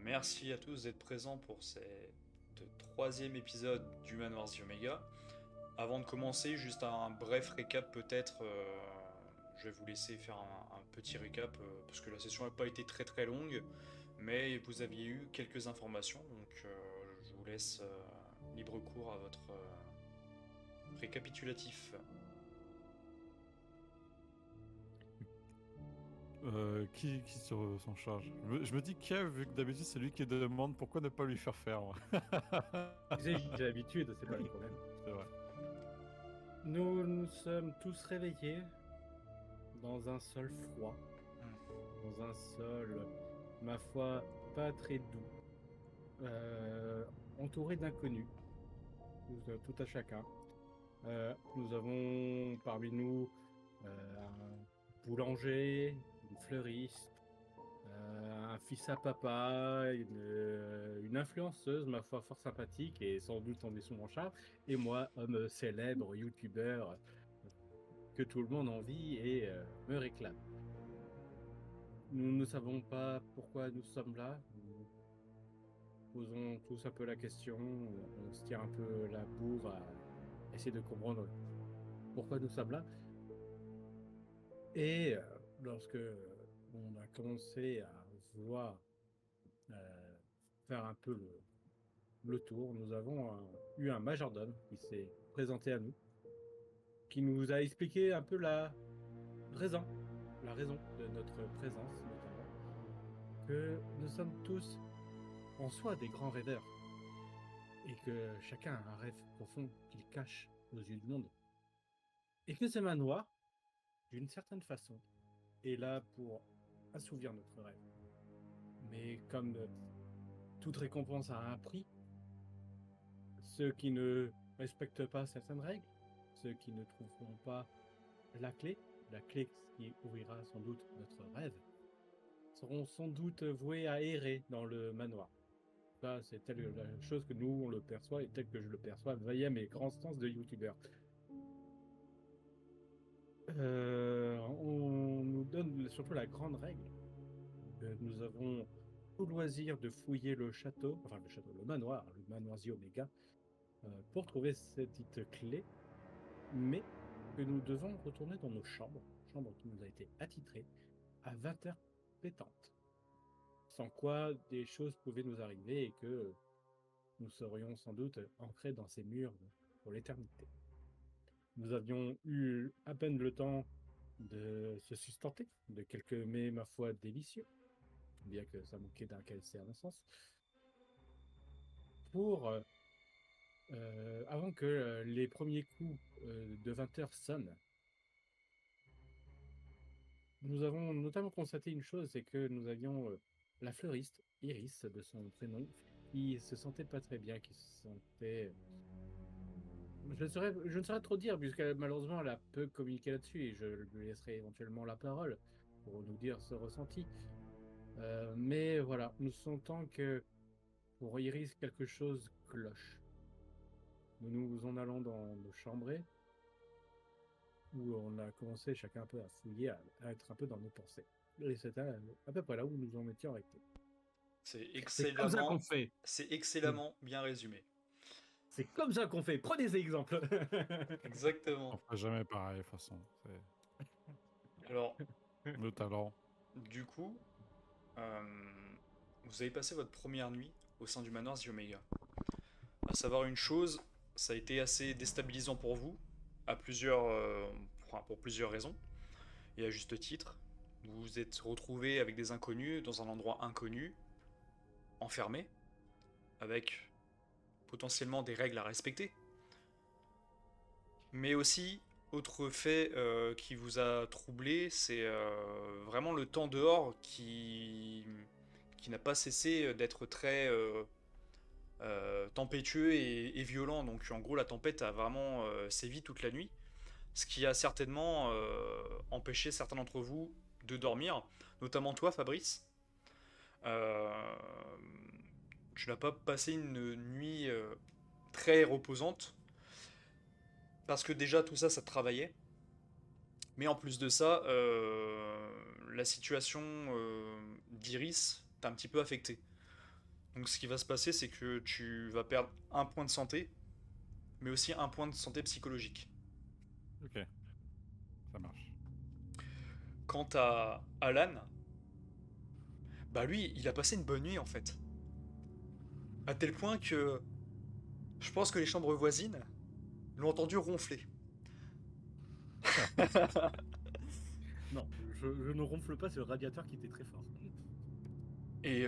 Merci à tous d'être présents pour ce troisième épisode du Manoir The Omega. Avant de commencer, juste un bref récap peut-être. Je vais vous laisser faire un petit récap parce que la session n'a pas été très très longue, mais vous aviez eu quelques informations, donc je vous laisse libre cours à votre récapitulatif. S'en charge? Je me dis Kev, vu que d'habitude c'est lui qui demande, pourquoi ne pas lui faire faire, moi. Tu sais, j'ai l'habitude, c'est pas le problème. C'est vrai. Nous nous sommes tous réveillés dans un sol froid, dans un sol, ma foi, pas très doux, entouré d'inconnus, tout à chacun. Nous avons parmi nous un boulanger, une fleuriste, un fils à papa, une influenceuse, ma foi, fort sympathique et sans doute tombée sous mon charme, et moi, homme célèbre, youtubeur, que tout le monde envie et me réclame. Nous ne savons pas pourquoi nous sommes là. Nous posons tous un peu la question. On se tient un peu la bourre à essayer de comprendre pourquoi nous sommes là. Et lorsque on a commencé à vouloir faire un peu le tour, nous avons eu un majordome qui s'est présenté à nous, qui nous a expliqué un peu la raison de notre présence, notamment, que nous sommes tous en soi des grands rêveurs, et que chacun a un rêve profond qu'il cache aux yeux du monde, et que ce manoir, d'une certaine façon, est là pour assouvir notre rêve. Mais comme toute récompense a un prix, ceux qui ne respectent pas certaines règles, ceux qui ne trouveront pas la clé qui ouvrira sans doute notre rêve, seront sans doute voués à errer dans le manoir. Ça, c'est telle la chose que nous, on le perçoit, et telle que je le perçois via mes grands stances de youtubeur. On nous donne surtout la grande règle. Nous avons tout loisir de fouiller le château, le manoir The Omega, pour trouver cette petite clé, mais que nous devons retourner dans nos chambres qui nous a été attitrée, à 20h pétantes. Sans quoi des choses pouvaient nous arriver et que nous serions sans doute ancrés dans ces murs pour l'éternité. Nous avions eu à peine le temps de se sustenter de quelques mets, ma foi, délicieux, bien que ça manquait d'un certain sens, pour avant que les premiers coups de 20h sonnent. Nous avons notamment constaté une chose, c'est que nous avions la fleuriste, Iris de son prénom, qui se sentait pas très bien, qui se sentait... Je ne saurais trop dire, puisque malheureusement elle a peu communiqué là-dessus, et je lui laisserai éventuellement la parole pour nous dire ce ressenti. Mais voilà, nous sentons que pour Iris, quelque chose cloche. Nous nous en allons dans nos chambres, où on a commencé chacun un peu à fouiller, à être un peu dans nos pensées. Et c'était à peu près là où nous en étions arrêtés. C'est comme ça qu'on fait. C'est excellemment bien résumé. C'est comme ça qu'on fait. Prenez ces exemples. On Exactement. fera jamais pareil, de toute façon. Alors, C'est le talent. du coup, vous avez passé votre première nuit au sein du manoir The Omega. À savoir une chose, ça a été assez déstabilisant pour vous, pour plusieurs raisons, et à juste titre. Vous vous êtes retrouvé avec des inconnus dans un endroit inconnu, enfermé, avec potentiellement des règles à respecter. Mais aussi, autre fait qui vous a troublé, c'est vraiment le temps dehors qui n'a pas cessé d'être très tempétueux et violent. Donc en gros, la tempête a vraiment sévi toute la nuit, ce qui a certainement empêché certains d'entre vous de dormir, notamment toi, Fabrice. Tu n'as pas passé une nuit très reposante, parce que déjà tout ça, ça te travaillait. Mais en plus de ça, la situation d'Iris t'a un petit peu affecté. Donc ce qui va se passer, c'est que tu vas perdre un point de santé, mais aussi un point de santé psychologique. Ok, ça marche. Quant à Alan, bah lui, il a passé une bonne nuit en fait. À tel point que je pense que les chambres voisines l'ont entendu ronfler. Non, je ne ronfle pas, c'est le radiateur qui était très fort. Et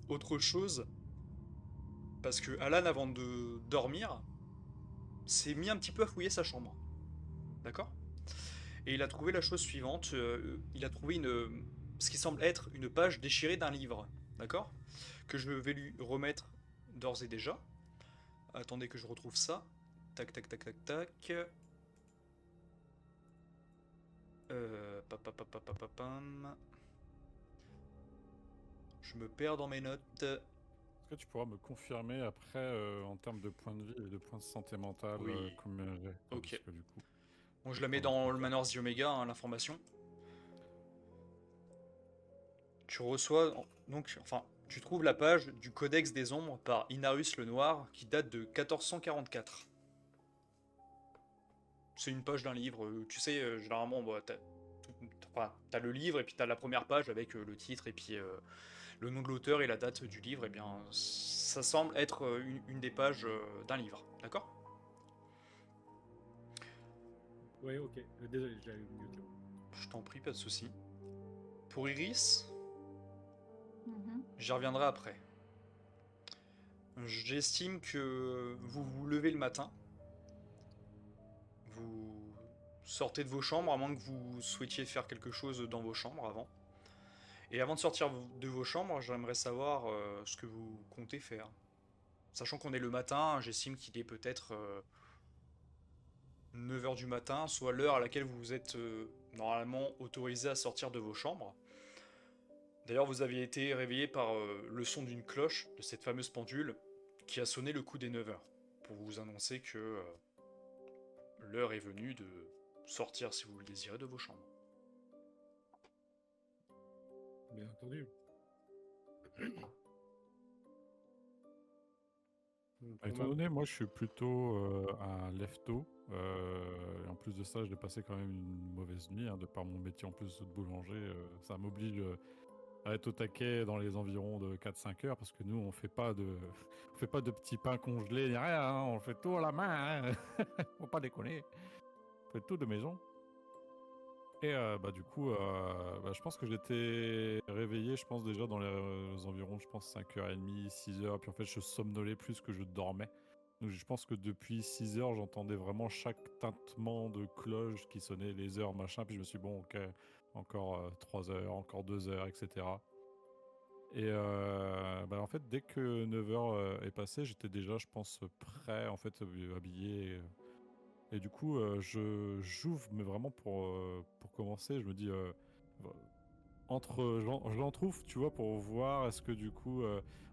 autre chose, parce que Alan, avant de dormir, s'est mis un petit peu à fouiller sa chambre. D'accord? Et il a trouvé la chose suivante. Il a trouvé ce qui semble être une page déchirée d'un livre. D'accord? Que je vais lui remettre d'ores et déjà. Attendez que je retrouve ça. Tac, tac, tac, tac, tac. Papapapapapam. Je me perds dans mes notes. Est-ce que tu pourras me confirmer après, en termes de points de vie et de points de santé mentale, Oui. combien j'ai? Ok. Parce que du coup, Bon, je j'ai la mets pas envie de dans le confirmer. Manoir The Omega, hein, l'information. Tu reçois donc, enfin, tu trouves la page du Codex des Ombres par Inarus le Noir qui date de 1444. C'est une page d'un livre. Tu sais, généralement, bah, t'as le livre et puis t'as la première page avec le titre et puis le nom de l'auteur et la date du livre. Et bien, ça semble être une des pages d'un livre. D'accord? Ouais, ok. Désolé, j'avais muté. Je t'en prie, pas de souci. Pour Iris, Mhm. j'y reviendrai après. J'estime que vous vous levez le matin, vous sortez de vos chambres, à moins que vous souhaitiez faire quelque chose dans vos chambres avant. Et avant de sortir de vos chambres, j'aimerais savoir ce que vous comptez faire. Sachant qu'on est le matin, j'estime qu'il est peut-être 9 heures du matin, soit l'heure à laquelle vous êtes normalement autorisé à sortir de vos chambres. D'ailleurs, vous aviez été réveillé par le son d'une cloche de cette fameuse pendule qui a sonné le coup des 9 heures, pour vous annoncer que l'heure est venue de sortir, si vous le désirez, de vos chambres. Bien entendu. Étant donné, moi je suis plutôt un lève-tôt, et en plus de ça, j'ai passé quand même une mauvaise nuit, hein, de par mon métier en plus de boulanger. Ça m'oblige à être au taquet dans les environs de 4-5 heures, parce que nous on fait pas de, on fait pas de petits pains congelés ni rien, hein, on fait tout à la main, hein. Faut pas déconner, on fait tout de maison. Et bah, du coup, bah, je pense que j'étais réveillé, je pense déjà dans les environs, je pense 5h30, 6h, puis en fait je somnolais plus que je dormais. Donc je pense que depuis 6 heures, j'entendais vraiment chaque tintement de cloche qui sonnait, les heures, machin, puis je me suis dit, bon, ok, encore 3 heures, encore 2 heures, etc. Et bah, en fait, dès que 9 heures est passé, j'étais déjà, je pense, prêt, en fait, habillé. Et du coup, j'ouvre, mais vraiment pour commencer, je me dis, je l'en trouve, tu vois, pour voir est-ce que du coup,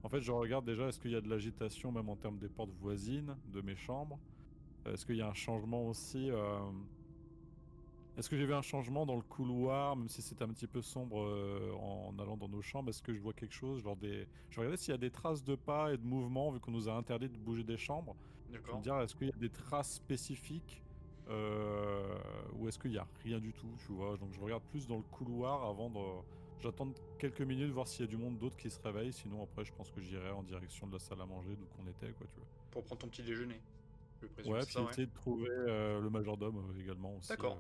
en fait, je regarde déjà, est-ce qu'il y a de l'agitation, même en termes des portes voisines de mes chambres. Est-ce qu'il y a un changement aussi, est-ce que j'ai vu un changement dans le couloir, même si c'était un petit peu sombre en allant dans nos chambres? Est-ce que je vois quelque chose, genre des... Je regardais s'il y a des traces de pas et de mouvements, vu qu'on nous a interdit de bouger des chambres. Je vais me D'accord. dire, est-ce qu'il y a des traces spécifiques, ou est-ce qu'il n'y a rien du tout, tu vois? Donc je regarde plus dans le couloir avant de... J'attends quelques minutes, voir s'il y a du monde d'autre qui se réveille. Sinon, après, je pense que j'irai en direction de la salle à manger, d'où qu'on était, quoi, tu vois. Pour prendre ton petit déjeuner, je présume, Ouais, c'est puis ça, ouais. essayer de trouver le majordome également aussi. D'accord.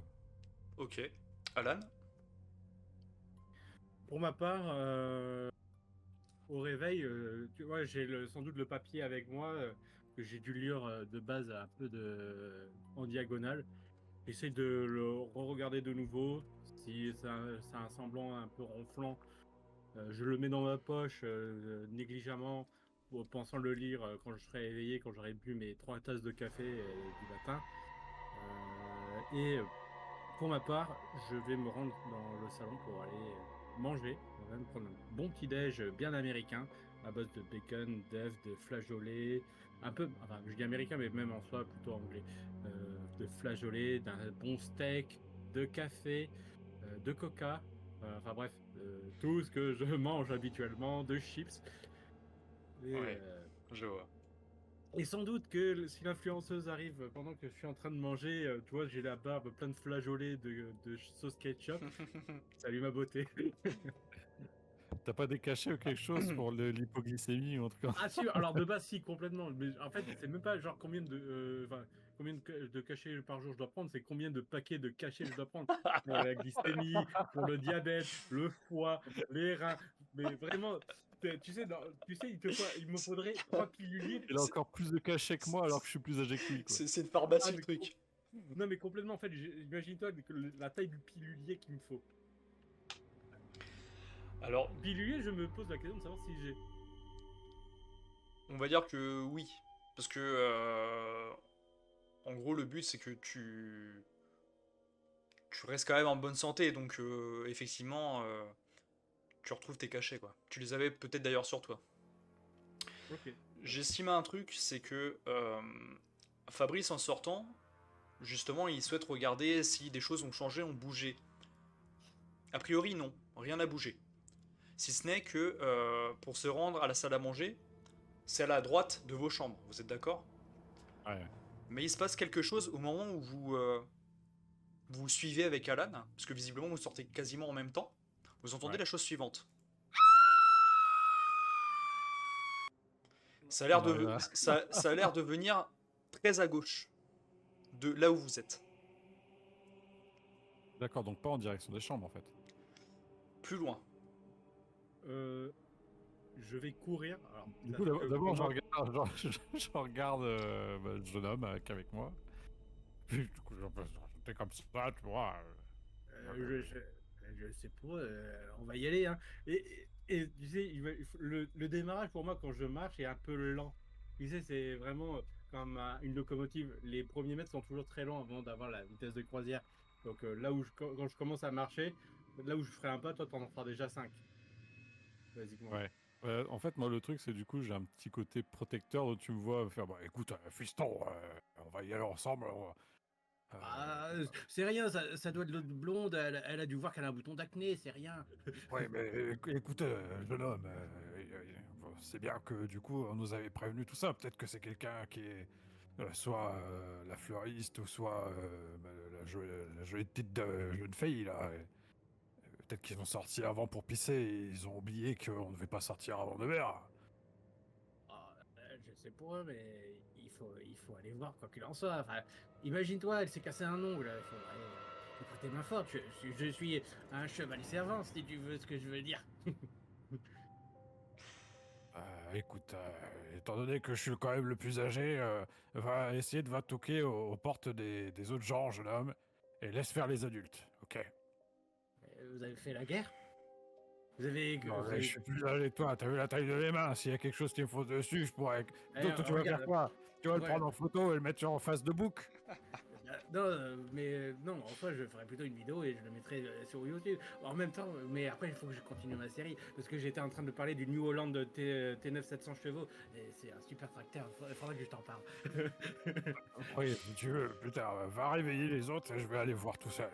Ok. Alan? Pour ma part, au réveil, tu vois, j'ai sans doute le papier avec moi que j'ai dû lire de base un peu en diagonale. J'essaie de le re-regarder de nouveau. Si ça a un semblant un peu ronflant, je le mets dans ma poche négligemment, pensant le lire quand je serai éveillé, quand j'aurai bu mes 3 tasses de café du matin. Et pour ma part, je vais me rendre dans le salon pour aller manger. On va me prendre un bon petit déj bien américain à base de bacon, d'œufs, de flageolets, un peu, enfin je dis américain mais même en soi plutôt anglais, de flageolets, d'un bon steak, de café, de coca, enfin bref, tout ce que je mange habituellement, de chips. Et, Ouais. Je vois. et sans doute que si l'influenceuse arrive pendant que je suis en train de manger, tu vois, j'ai la barbe pleine de flageolets de sauce ketchup, salut ma beauté. T'as pas des cachets ou quelque chose pour l'hypoglycémie ou en tout cas? Ah si, alors de base si complètement, mais en fait c'est même pas genre combien de cachets par jour je dois prendre, c'est combien de paquets de cachets je dois prendre pour la glycémie, pour le diabète, le foie, les reins, mais vraiment, il me faudrait 3 piluliers. Il a encore plus de cachets que moi alors que je suis plus âgé que lui, quoi. C'est une pharmacie Ah, le mais truc. Non mais complètement en fait, imagine-toi la taille du pilulier qu'il me faut. Alors, Pilulier, je me pose la question de savoir si j'ai. on va dire que oui. Parce que, en gros, le but, c'est que tu restes quand même en bonne santé. Donc, effectivement, tu retrouves tes cachets, quoi. Tu les avais peut-être d'ailleurs sur toi. Ok. J'estime un truc, c'est que Fabrice, en sortant, justement, il souhaite regarder si des choses ont changé, ont bougé. A priori, non. Rien n'a bougé. Si ce n'est que pour se rendre à la salle à manger, c'est à la droite de vos chambres. Vous êtes d'accord? Ouais. Mais il se passe quelque chose au moment où vous suivez avec Alan, parce que visiblement vous sortez quasiment en même temps. Vous entendez Ouais. la chose suivante. Ça a l'air On arrive de, à- ça a l'air de venir très à gauche de là où vous êtes. D'accord, donc pas en direction des chambres en fait. Plus loin. Je vais courir. Alors, Du ça coup, fait que d'abord, pour je moi- regarde, je regarde le jeune homme avec moi. Puis, du coup, j'étais comme ça, tu vois. Je sais pas, on va y aller. Hein. Et tu sais, le démarrage pour moi quand je marche est un peu lent. Tu sais, c'est vraiment comme une locomotive. Les premiers mètres sont toujours très lents avant d'avoir la vitesse de croisière. Donc là où quand je commence à marcher, là où je ferai un pas, toi t'en en feras déjà 5, basiquement. Ouais. En fait, moi, le truc, c'est du coup, j'ai un petit côté protecteur où tu me vois faire, bah écoute, fiston, on va y aller ensemble. Ah, c'est rien, ça doit être l'autre blonde, elle a dû voir qu'elle a un bouton d'acné, c'est rien. Ouais, mais écoute, jeune homme, bon, c'est bien que du coup, on nous avait prévenu tout ça. Peut-être que c'est quelqu'un qui est soit la fleuriste ou soit bah, la jolie petite jeune fille là. Peut-être qu'ils ont sorti avant pour pisser et ils ont oublié qu'on ne devait pas sortir avant 9h. Ah, je sais pas, mais il faut aller voir quoi qu'il en soit. Enfin, imagine-toi, elle s'est cassé un ongle. Il faudrait écouter ma forte. Je suis un chevalier servant, si tu veux ce que je veux dire. Écoute, étant donné que je suis quand même le plus âgé, va essayer de va toquer aux portes des autres gens, jeune homme, et laisse faire les adultes, ok? Vous avez fait la guerre? Vous avez. Non, Vous mais je avez... suis plus âgé que toi, t'as vu la taille de mes mains, s'il y a quelque chose qui me faut dessus, je pourrais... Toi, tu vas faire regarde. quoi? Tu vas le Ouais. prendre en photo et le mettre en face de bouc? Non, mais non, en soi, je ferais plutôt une vidéo et je la mettrais sur YouTube. En même temps, mais après, il faut que je continue ma série parce que j'étais en train de parler du New Holland T9 700 chevaux et c'est un super tracteur. Il faudrait que je t'en parle. Oui, si tu veux, plus tard, va réveiller les autres et je vais aller voir tout seul.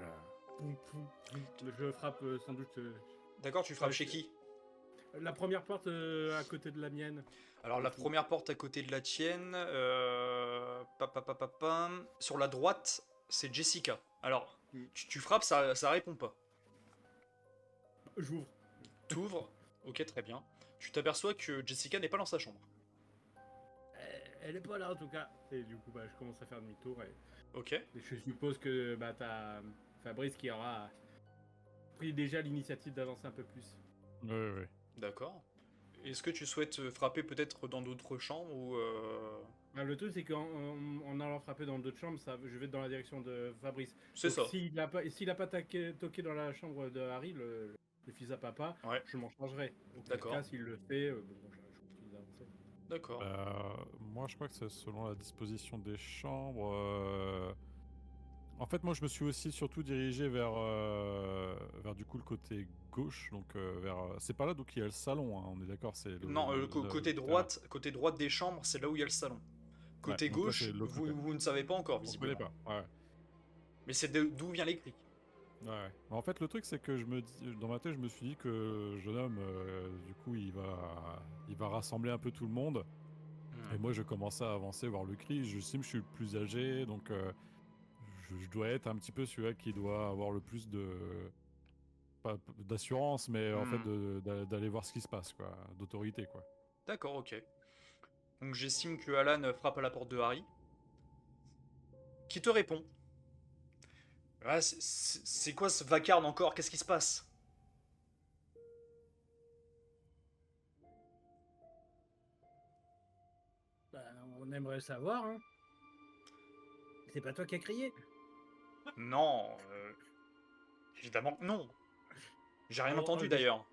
Je frappe sans doute D'accord, tu frappes Ouais, chez qui? la première porte à côté de la mienne. Alors la première porte à côté de la tienne, sur la droite, c'est Jessica. Alors, Mm. tu frappes, ça répond pas. J'ouvre. T'ouvres, ok très bien. Tu t'aperçois que Jessica n'est pas dans sa chambre. Elle est pas là en tout cas. Et du coup, je commence à faire demi-tour et Ok. je suppose que t'as Fabrice qui aura pris déjà l'initiative d'avancer un peu plus. Oui, oui. D'accord. Est-ce que tu souhaites frapper peut-être dans d'autres chambres ou Le truc, c'est qu'en allant frapper dans d'autres chambres, je vais dans la direction de Fabrice. C'est Donc, ça. s'il a pas toqué dans la chambre de Harry, le fils à papa, Ouais. je m'en changerai. D'accord. Cas, s'il le fait, je continue d'avancer. D'accord. Moi, je crois que c'est selon la disposition des chambres. En fait, moi, je me suis aussi surtout dirigé vers du coup le côté gauche, donc c'est pas là donc il y a le salon, hein, on est d'accord, c'est Non, côté droite des chambres, c'est là où il y a le salon. Côté donc là, gauche, c'est l'autre côté. vous ne savez pas encore On connaît visiblement. pas. Ouais. Mais c'est d'où vient les cris. Ouais. En fait, le truc, c'est que dans ma tête, je me suis dit que le jeune homme, du coup, il va rassembler un peu tout le monde. Et moi, je commençais à avancer, voir le cri. Je estime que je suis le plus âgé, donc je dois être un petit peu celui-là qui doit avoir le plus pas d'assurance, mais en fait, d'aller voir ce qui se passe, quoi, d'autorité, quoi. D'accord, ok. Donc j'estime que Alan frappe à la porte de Harry, qui te répond. Ah, c'est quoi ce vacarme encore? Qu'est-ce qui se passe? Bah, on aimerait le savoir, hein. C'est pas toi qui as crié. Non, évidemment que non. J'ai rien Alors, entendu d'ailleurs.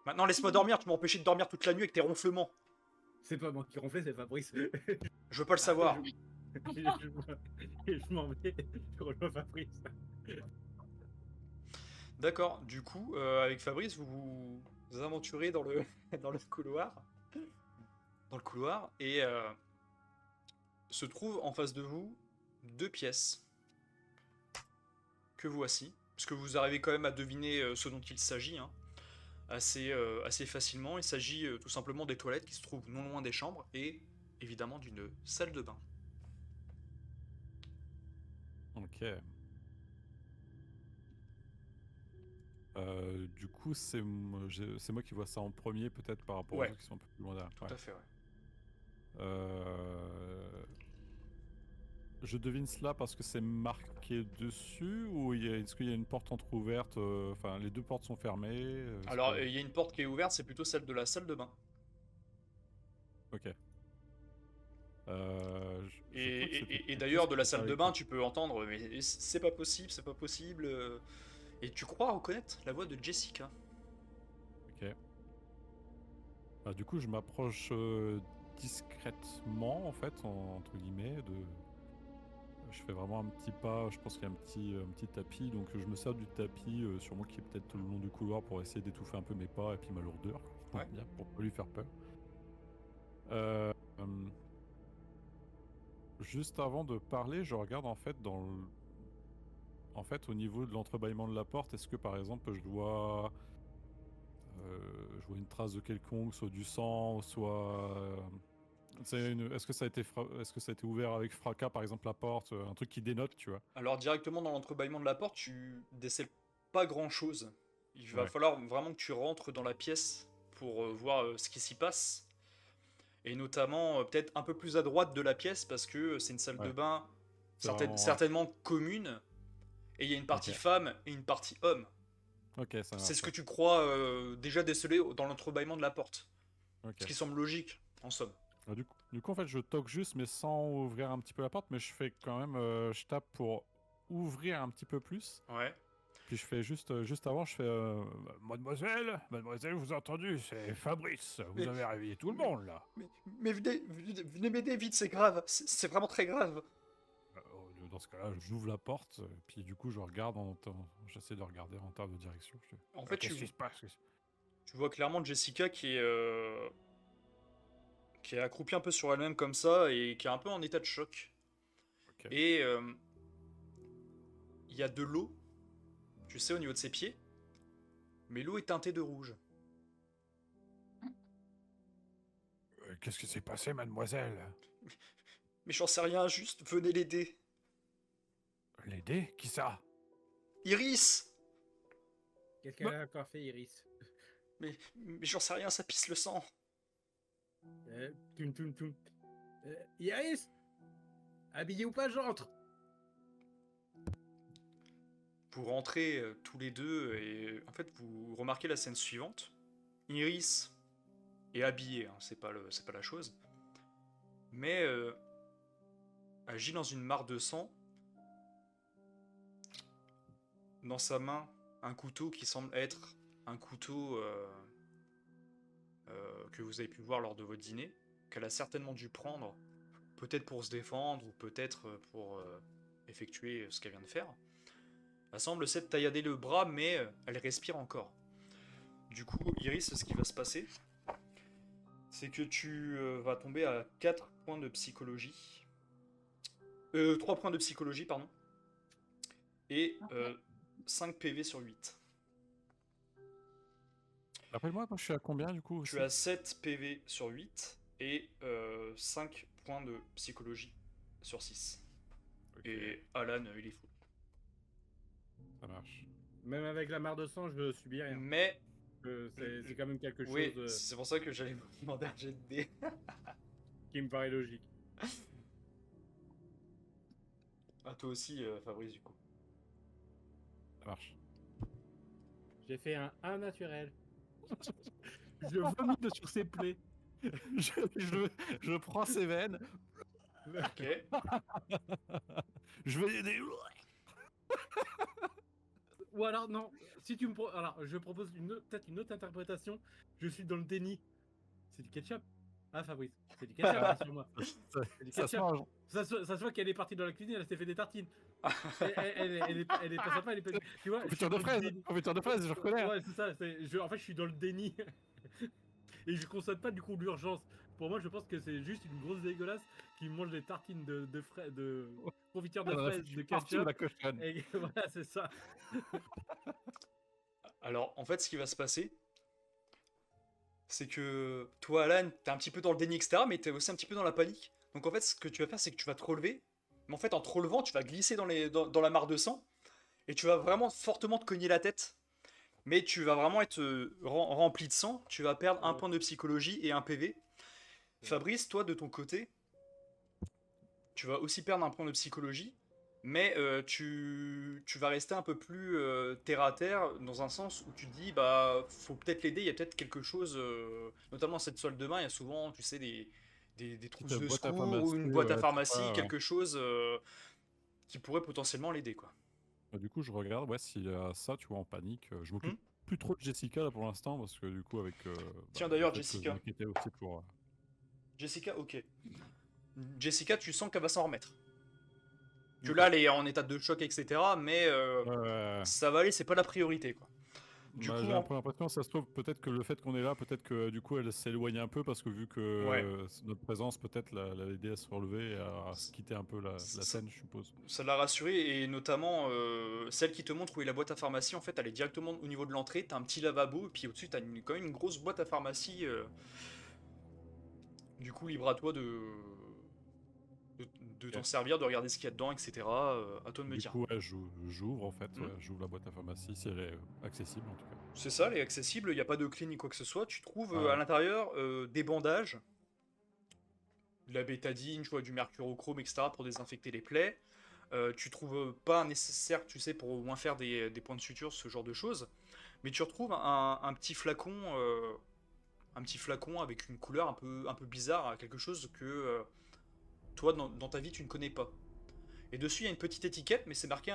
Maintenant laisse-moi Hmm. dormir, tu m'as empêché de dormir toute la nuit avec tes ronflements. c'est pas moi qui ronflais, c'est Fabrice. Je veux pas le savoir. Je m'en vais, je rejoins Fabrice. D'accord, du coup, avec Fabrice, vous aventurez dans le, dans le couloir. Dans le couloir, et se trouvent en face de vous deux pièces que voici. Parce que vous arrivez quand même à deviner ce dont il s'agit, hein, assez facilement. Il s'agit tout simplement des toilettes qui se trouvent non loin des chambres et évidemment d'une salle de bain. Ok. Du coup, c'est moi qui vois ça en premier, peut-être par rapport aux Ouais, autres qui sont un peu plus loin derrière. tout Ouais. à fait, ouais. Je devine cela parce que c'est marqué dessus ou est-ce qu'il y a une porte entrouverte? Enfin, les deux portes sont fermées. Alors, il y a une porte qui est ouverte, c'est plutôt celle de la salle de bain. Ok. Et, Je crois que c'était et plutôt d'ailleurs, ce de qui la était salle de avec bain, moi. tu peux entendre, mais c'est pas possible, c'est pas possible. Et tu crois reconnaître la voix de Jessica. Ok. Du coup, je m'approche discrètement, en fait, entre guillemets. Je fais vraiment un petit pas. Je pense qu'il y a un petit tapis, donc je me sers du tapis sur moi qui est peut-être le long du couloir pour essayer d'étouffer un peu mes pas et puis ma lourdeur, on va Ouais. dire, pour pas lui faire peur. Euh, hum, Juste avant de parler, je regarde en fait en fait, au niveau de l'entrebâillement de la porte, est-ce que par exemple je vois une trace de quelconque, soit du sang, soit est-ce que ça a été ouvert avec fracas, par exemple la porte, un truc qui dénote, tu vois? Alors directement dans l'entrebâillement de la porte, tu décèles pas grand-chose. Il va Ouais. falloir vraiment que tu rentres dans la pièce pour voir ce qui s'y passe. Et notamment peut-être un peu plus à droite de la pièce parce que c'est une salle de Ouais. bain C'est vraiment ouais. certainement commune. Et il y a une partie Ok. femme et une partie homme. Ok, ça C'est marche. ce que Ouais. tu crois déjà déceler dans l'entrebâillement de la porte. Ce Ok. qui semble logique, en somme. Du coup, en fait, je toque juste, mais sans ouvrir un petit peu la porte, mais je fais quand même, je tape pour ouvrir un petit peu plus. Ouais. Puis je fais juste avant, je fais Mademoiselle, mademoiselle, vous avez entendu, c'est Fabrice. Vous Mais, avez réveillé tout le mais, monde là. mais venez m'aider vite, c'est grave. C'est vraiment très grave. Dans ce cas-là, j'ouvre la porte, puis du coup, je regarde j'essaie de regarder en termes de direction. En fait, Qu'est-ce qui se passe? tu vois clairement Jessica qui est accroupie un peu sur elle-même comme ça et qui est un peu en état de choc. Ok. Et il y a de l'eau, tu sais, au niveau de ses pieds, mais l'eau est teintée de rouge. Qu'est-ce qui s'est passé, mademoiselle? Mais j'en sais rien, juste venez l'aider. L'aider? Qui ça? Iris. Qu'est-ce qu'elle a encore fait, Iris? Mais j'en sais rien, ça pisse le sang. Toum, toum, toum. Iris? Habillé ou pas, j'entre. Vous rentrez tous les deux et en fait vous remarquez la scène suivante. Iris est habillée, hein, c'est pas la chose, mais agit dans une mare de sang. Dans sa main, un couteau qui semble être un couteau que vous avez pu voir lors de votre dîner, qu'elle a certainement dû prendre, peut-être pour se défendre ou peut-être pour effectuer ce qu'elle vient de faire. Elle semble s'être tailladé le bras, mais elle respire encore. Du coup, Iris, ce qui va se passer, c'est que tu vas tomber à 4 points de psychologie. 3 points de psychologie, pardon. et Ok. 5 PV sur 8. Rappelle-moi, je suis à combien du coup Tu aussi? as 7 PV sur 8 et 5 points de psychologie sur 6. Ok, Et Alan, il est fou. ça marche. Même avec la mare de sang, je subis rien. Mais, C'est quand même quelque oui, chose c'est pour ça que j'allais vous demander un jet de dés. qui me paraît logique. À toi aussi, Fabrice, du coup. Ça marche. J'ai fait un 1 naturel. Je vomis sur ses plaies. je, je, je prends ses veines, Ok. je vais aider. Ou alors, non, si tu me alors, je propose peut-être une autre interprétation. Je suis dans le déni. C'est du ketchup. Ah, Fabrice, c'est du ketchup, rassure-moi. Ça, C'est du ça se ketchup. mange. Ça se voit qu'elle est partie dans la cuisine, elle s'est fait des tartines. Elle est pas sympa, elle est pas... Tu vois, je suis Confiture de dans le fraises, déni. confiture de fraises, je reconnais. Ouais, c'est ça. En fait, je suis dans le déni. Et je constate pas du coup l'urgence. Pour moi, je pense que c'est juste une grosse dégueulasse qui mange des tartines de confiture de On a fraises, foutu de partout ketchup. la cochonne. Et voilà, c'est ça. Alors, en fait, ce qui va se passer, c'est que toi, Alan, t'es un petit peu dans le déni, etc., mais t'es aussi un petit peu dans la panique. Donc, en fait, ce que tu vas faire, c'est que tu vas te relever. Mais en fait, en te relevant, tu vas glisser dans la mare de sang. Et tu vas vraiment fortement te cogner la tête. Mais tu vas vraiment être rempli de sang. Tu vas perdre un Ouais. point de psychologie et un PV. Fabrice, toi, de ton côté, tu vas aussi perdre un point de psychologie. Mais tu vas rester un peu plus terre à terre, dans un sens où tu te dis, bah, faut peut-être l'aider, il y a peut-être quelque chose, notamment cette salle de bain, il y a souvent, tu sais, des trousses Petite de boîte à secours ou pharmacie, une boîte à ouais, tout pharmacie, ça, ouais. quelque chose qui pourrait potentiellement l'aider, quoi. Du coup, je regarde, ouais, s'il y a ça, tu vois, en panique. Je Hmm. m'occupe plus trop de Jessica là pour l'instant parce que du coup, avec Tiens, le d'ailleurs, fait que je Jessica. m'inquiétais aussi pour. Jessica, ok. Jessica, tu sens qu'elle va s'en remettre. Que Ok. là, elle est en état de choc, etc. Mais Ouais. ça va aller, c'est pas la priorité, quoi. Du Bah, coup, j'ai un peu l'impression, ça se trouve, peut-être que le fait qu'on est là, peut-être que du coup, elle s'éloigne un peu parce que vu que ouais. notre présence, peut-être l'a aidé à se relever et à se quitter un peu la Ça, scène, je suppose. ça l'a rassuré, et notamment celle qui te montre où est la boîte à pharmacie, en fait, elle est directement au niveau de l'entrée. T'as un petit lavabo, et puis au-dessus, t'as quand même une grosse boîte à pharmacie. Du coup, libre à toi de, de t'en Ok. servir, de regarder ce qu'il y a dedans, etc. À toi de me Du dire. coup, ouais, j'ouvre en fait, Hmm. ouais, j'ouvre la boîte à pharmacie si elle est accessible en tout cas. C'est ça, elle est accessible, il n'y a pas de clé ni quoi que ce soit. Tu trouves à Ouais. l'intérieur des bandages, de la bétadine, tu vois, du mercurochrome, etc. pour désinfecter les plaies. Tu trouves pas nécessaire, tu sais, pour au moins faire des points de suture, ce genre de choses. Mais tu retrouves un petit flacon avec une couleur un peu bizarre, quelque chose que toi, dans ta vie, tu ne connais pas. Et dessus, il y a une petite étiquette, mais c'est marqué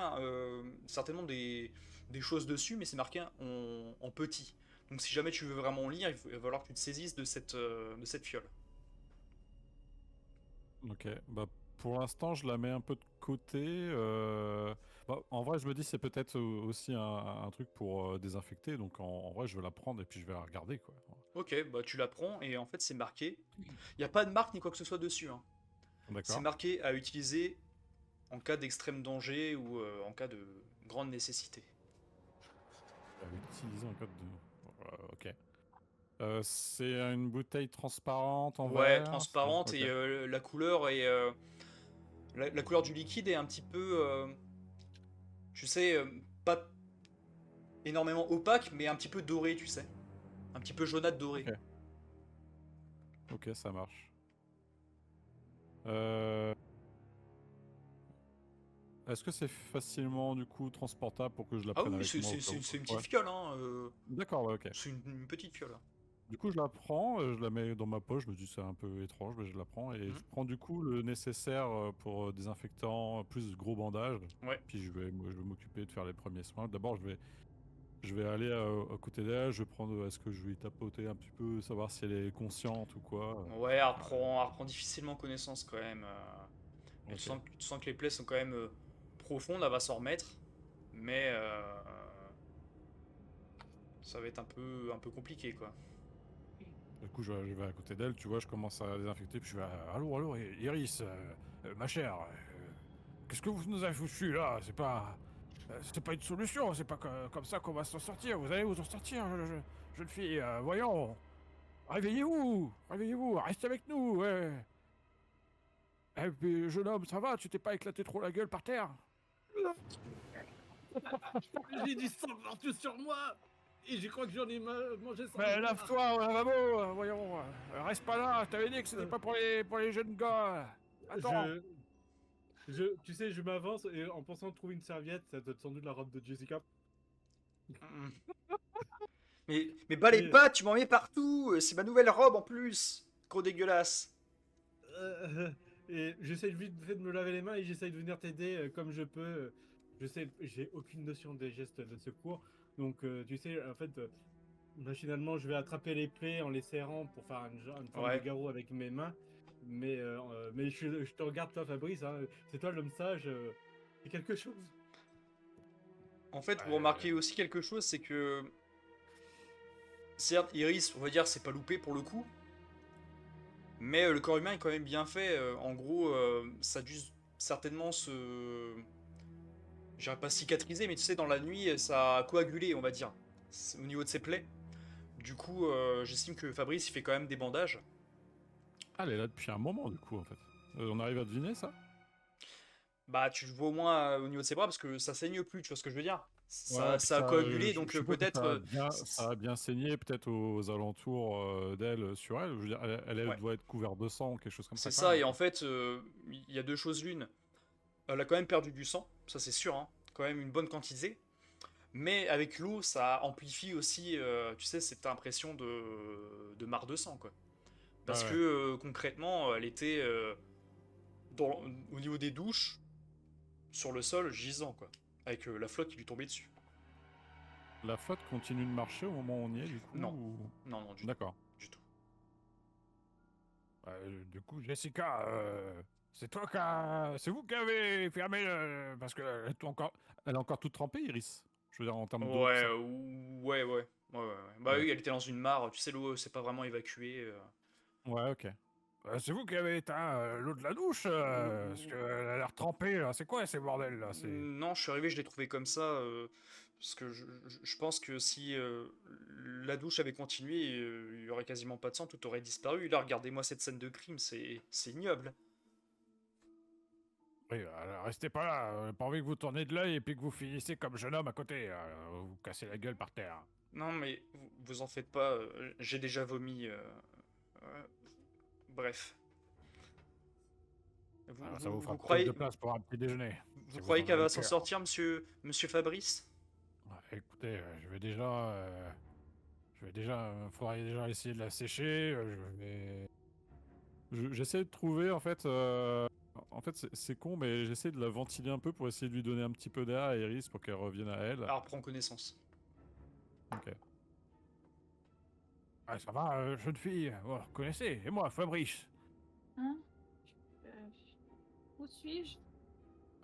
certainement des choses dessus, mais c'est marqué en petit. Donc si jamais tu veux vraiment lire, il va falloir que tu te saisisses de cette fiole. Ok, bah pour l'instant je la mets un peu de côté. Bah, en vrai je me dis c'est peut-être aussi un truc pour désinfecter, donc en vrai je vais la prendre et puis je vais la regarder quoi. Ok, bah tu la prends, et en fait c'est marqué. Il n'y a pas de marque ni quoi que ce soit dessus, hein. C'est D'accord. marqué à utiliser en cas d'extrême danger ou en cas de grande nécessité. Utiliser en code de. Ok. C'est une bouteille transparente en Ouais, verre. transparente, Ok. et la couleur est la couleur du liquide est un petit peu, tu sais, pas énormément opaque, mais un petit peu doré, tu sais, un petit peu jaunâtre doré. Ok. Ok, ça marche. Euh, Est-ce que c'est facilement du coup transportable pour que je la Ah prenne oui, avec moi au cas où? c'est une petite Ouais. fiole, hein. D'accord, ouais, ok. C'est une petite fiole. Du coup, je la prends, je la mets dans ma poche, je me dis c'est un peu étrange, mais je la prends et Mhm. je prends du coup le nécessaire pour désinfectant, plus gros bandage. Ouais. Puis je vais m'occuper de faire les premiers soins. D'abord, je vais aller à côté d'elle, je vais prendre, est-ce que je vais lui tapoter un petit peu, savoir si elle est consciente ou quoi. Ouais, elle reprend difficilement connaissance quand même. Et Ok. tu sens que les plaies sont quand même profondes, elle va s'en remettre. Mais ça va être un peu compliqué, quoi. Du coup, je vais à côté d'elle, tu vois, je commence à désinfecter, puis je vais, allô, allô, Iris, ma chère, qu'est-ce que vous nous avez foutu là? C'est pas. C'est pas une solution, c'est pas comme ça qu'on va s'en sortir. Vous allez vous en sortir, jeune fille. Voyons. Réveillez-vous, réveillez-vous, restez avec nous. Ouais. Eh puis, jeune homme, ça va? Tu t'es pas éclaté trop la gueule par terre? J'ai du sang partout sur moi. Et je crois que j'en ai mangé sans Mais le voir. lave-toi au lavabo, voyons. Reste pas là, je t'avais dit que c'était pas pour les jeunes gars. Attends. Tu sais, je m'avance et en pensant trouver une serviette, ça doit être sans doute la robe de Jessica. Mm. Mais balai Et- pas, tu m'en mets partout. C'est ma nouvelle robe en plus. Gros dégueulasse. Et j'essaie vite fait de me laver les mains et j'essaie de venir t'aider comme je peux. Je sais, j'ai aucune notion des gestes de secours. Donc, tu sais, en fait, machinalement, je vais attraper les plaies en les serrant pour faire une forme Ouais. de garrot avec mes mains. Mais je te regarde, toi, Fabrice. Hein, c'est toi l'homme sage. C'est quelque chose. En fait, vous remarquez aussi quelque chose, c'est que certes, Iris, on va dire, c'est pas loupé pour le coup, mais le corps humain est quand même bien fait. En gros, ça a dû certainement se, j'irais pas cicatriser, mais tu sais, dans la nuit, ça a coagulé, on va dire, au niveau de ses plaies. Du coup, j'estime que Fabrice, il fait quand même des bandages. Ah, elle est là depuis un moment, du coup, en fait. On arrive à deviner ça? Bah, tu le vois au moins au niveau de ses bras parce que ça saigne plus, tu vois ce que je veux dire? Ouais, puis Ça a coagulé, donc je suppose que peut-être. ça a bien saigné, peut-être aux alentours d'elle, sur elle. Je veux dire, elle Ouais, doit être couverte de sang, quelque chose comme c'est ça, quand ça, même, et en quoi. fait, il y a deux choses l'une. Elle a quand même perdu du sang, ça c'est sûr, hein, quand même une bonne quantité. Mais avec l'eau, ça amplifie aussi, tu sais, cette impression de mare de sang, quoi. Ouais, Parce que ouais. concrètement, elle était au niveau des douches, sur le sol, gisant, quoi. Avec la flotte qui lui tombait dessus. La flotte continue de marcher au moment où on y est, du coup, Non, non, non, du tout. D'accord. Du tout. Du coup, Jessica, c'est vous qui avez fermé le... Parce que elle est encore toute trempée, Iris. Je veux dire, en termes d'eau, tout Ouais, ça. ouais. Bah Ouais. oui, elle était dans une mare, tu sais, l'eau, c'est pas vraiment évacué. Ouais, ok. C'est vous qui avez éteint l'eau de la douche, parce qu'elle a l'air trempée, là. C'est quoi ces bordels, là? Non, je suis arrivé, je l'ai trouvé comme ça, parce que je pense que si la douche avait continué, il y aurait quasiment pas de sang, tout aurait disparu. Là, regardez-moi cette scène de crime, c'est ignoble. Oui, restez pas là. Pas envie que vous tourniez de l'œil et puis que vous finissez comme jeune homme à côté. Vous cassez la gueule par terre. Non, mais vous en faites pas, j'ai déjà vomi. Euh, bref. Alors, ça vous fera Vous peut-être de croyez, place pour un petit déjeuner, vous si vous croyez en qu'elle avez va le s'en cœur. sortir, monsieur Fabrice? Ouais, écoutez, faudrait déjà essayer de la sécher. J'essaie de trouver, en fait, c'est con, mais j'essaie de la ventiler un peu pour essayer de lui donner un petit peu d'air à Iris pour qu'elle revienne à elle. Alors, prends connaissance. Ok. Ah, ça va, jeune fille. Vous reconnaissez? Et moi, Fabrice. Hein? Euh, Où suis-je?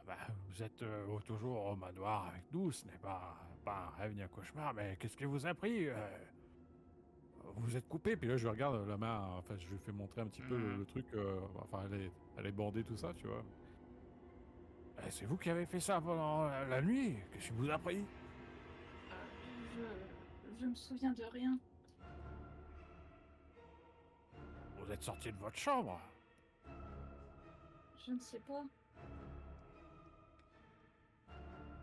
Ah bah, vous êtes toujours au manoir avec nous, ce n'est pas un rêve ni un cauchemar, mais qu'est-ce qui vous a pris? Vous vous êtes coupé, puis là je regarde la main, enfin je lui fais montrer un petit peu Mhm. le truc, enfin elle est bandée tout ça, tu vois. C'est vous qui avez fait ça pendant la nuit? Qu'est-ce qui vous a pris? Je me souviens de rien. Vous êtes sorti de votre chambre? Je ne sais pas.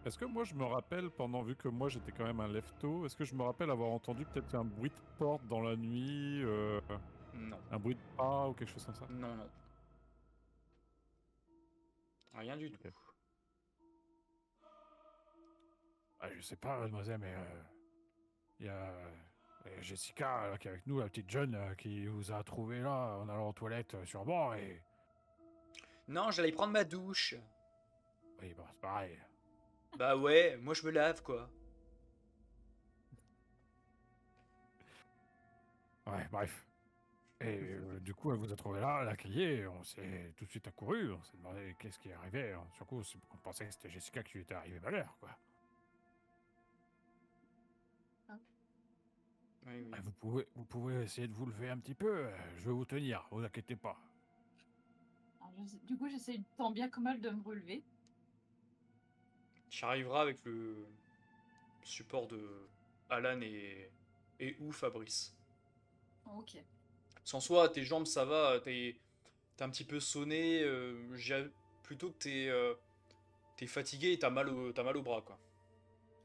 Est-ce que moi je me rappelle, vu que moi j'étais quand même un lefto, est-ce que je me rappelle avoir entendu peut-être un bruit de porte dans la nuit, Non, un bruit de pas ou quelque chose comme ça? non. Rien du tout. Ok. Ah, je sais pas, mademoiselle, mais il y a Jessica là, qui est avec nous, la petite jeune, qui vous a trouvé là en allant aux toilettes sûrement, et... Non, j'allais prendre ma douche. Oui, bon, c'est pareil. Bah ouais, moi je me lave, quoi. Ouais, bref. Et du coup, elle vous a trouvé là, elle a crié, on s'est tout de suite accouru, on s'est demandé qu'est-ce qui arrivait. Surtout, on pensait que c'était Jessica qui lui était arrivée malheur, quoi. Oui. Vous pouvez essayer de vous lever un petit peu, je vais vous tenir, vous inquiétez pas. Alors, du coup, j'essaie tant bien que mal de me relever. Tu arriveras avec le support de Alan et ou Fabrice. Ok. Sans soi, tes jambes, ça va, t'es un petit peu sonné, plutôt que t'es fatigué et t'as mal au bras, quoi.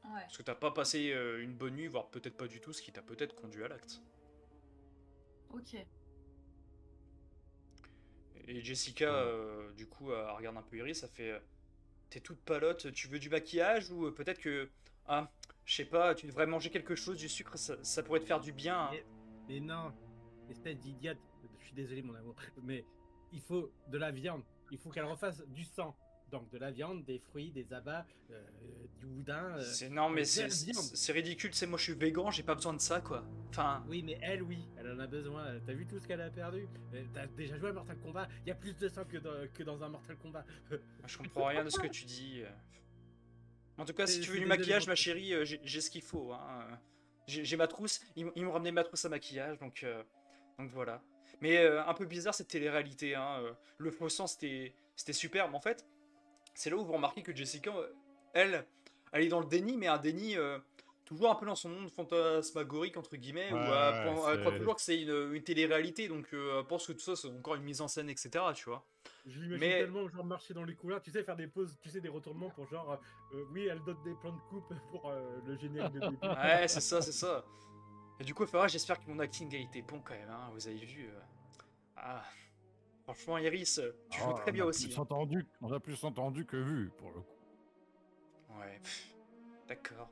Ouais. Parce que t'as pas passé une bonne nuit, voire peut-être pas du tout, ce qui t'a peut-être conduit à l'acte. Ok. Et Jessica, du coup, regarde un peu Iris, ça fait t'es toute palote, tu veux du maquillage ou peut-être que. Ah, je sais pas, tu devrais manger quelque chose, du sucre, ça pourrait te faire du bien, hein. Mais non, espèce d'idiote. Je suis désolé, mon amour, mais il faut de la viande. Il faut qu'elle refasse du sang. Donc de la viande, des fruits, des abats, du boudin. Non, mais de la viande. c'est ridicule, c'est moi je suis végan, j'ai pas besoin de ça, quoi. Enfin, Oui, mais elle, oui, elle en a besoin. T'as vu tout ce qu'elle a perdu? T'as déjà joué à Mortal Kombat? Il y a plus de sang que dans un Mortal Kombat. je comprends rien de ce que tu dis. En tout cas, si tu veux du désolé, maquillage, mon- ma chérie, j'ai ce qu'il faut, hein. J'ai ma trousse, ils m'ont ramené ma trousse à maquillage, donc voilà. Mais un peu bizarre cette télé-réalité, hein. Le faux sang, c'était super, mais en fait, c'est là où vous remarquez que Jessica, elle, elle est dans le déni, mais un déni toujours un peu dans son monde fantasmagorique, entre guillemets, Ouais, où ouais, elle croit c'est. toujours que c'est une télé-réalité, donc elle pense que tout ça, c'est encore une mise en scène, etc., tu vois. Je l'imagine Mais tellement genre marcher dans les couloirs, tu sais, faire des pauses, tu sais, des retournements pour genre, oui, elle donne des plans de coupe pour le générique de début. ouais, c'est ça, c'est ça. Et du coup, Farah, j'espère que mon acting a été bon quand même, hein, vous avez vu. Ah, franchement, Iris, tu joues Oh, très bien aussi, hein. On a plus entendu que vu, pour le coup. Ouais, d'accord.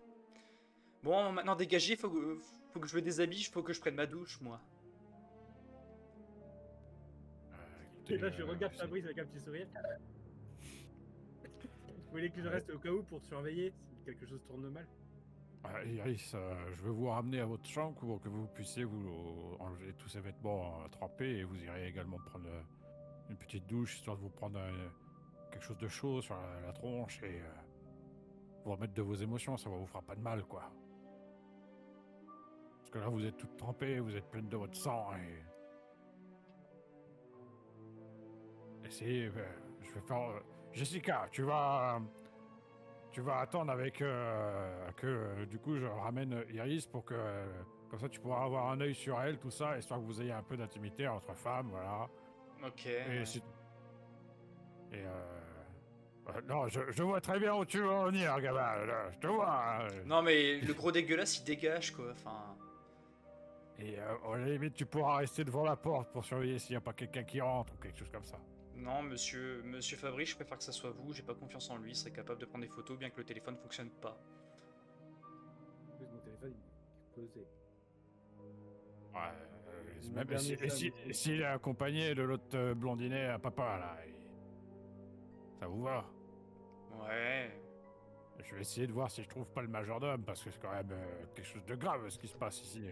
Bon, maintenant dégagé, faut que je me déshabille, faut que je prenne ma douche, moi. Écoutez, Et là, je regarde c'est- Fabrice avec un petit sourire. Vous voulez que je reste au cas où pour surveiller si quelque chose tourne mal? Iris, je vais vous ramener à votre chambre pour que vous puissiez vous enlever tous ces vêtements trempés et vous irez également prendre une petite douche, histoire de vous prendre quelque chose de chaud sur la tronche et vous remettre de vos émotions, ça vous fera pas de mal, quoi. Parce que là, vous êtes toutes trempées, vous êtes pleines de votre sang et... Essayez, je vais faire... Jessica, tu vas attendre avec que du coup je ramène Iris pour que comme ça tu pourras avoir un œil sur elle, tout ça, histoire que vous ayez un peu d'intimité entre femmes, voilà. Ok. Et, Ouais. et non, je vois très bien où tu veux en venir, gamin. Là, je te vois. Non, mais le gros dégueulasse, il dégage, quoi. Enfin, Et à la limite, tu pourras rester devant la porte pour surveiller s'il n'y a pas quelqu'un qui rentre ou quelque chose comme ça. non, monsieur Fabrice, je préfère que ça soit vous. J'ai pas confiance en lui. Il serait capable de prendre des photos, bien que le téléphone fonctionne pas. En plus, mon téléphone il est posé. Ouais, Mon même dernier s'il est accompagné de l'autre blondinet à papa, là, ça vous va? Ouais. Je vais essayer de voir si je trouve pas le majordome, parce que c'est quand même quelque chose de grave ce qui se passe ici.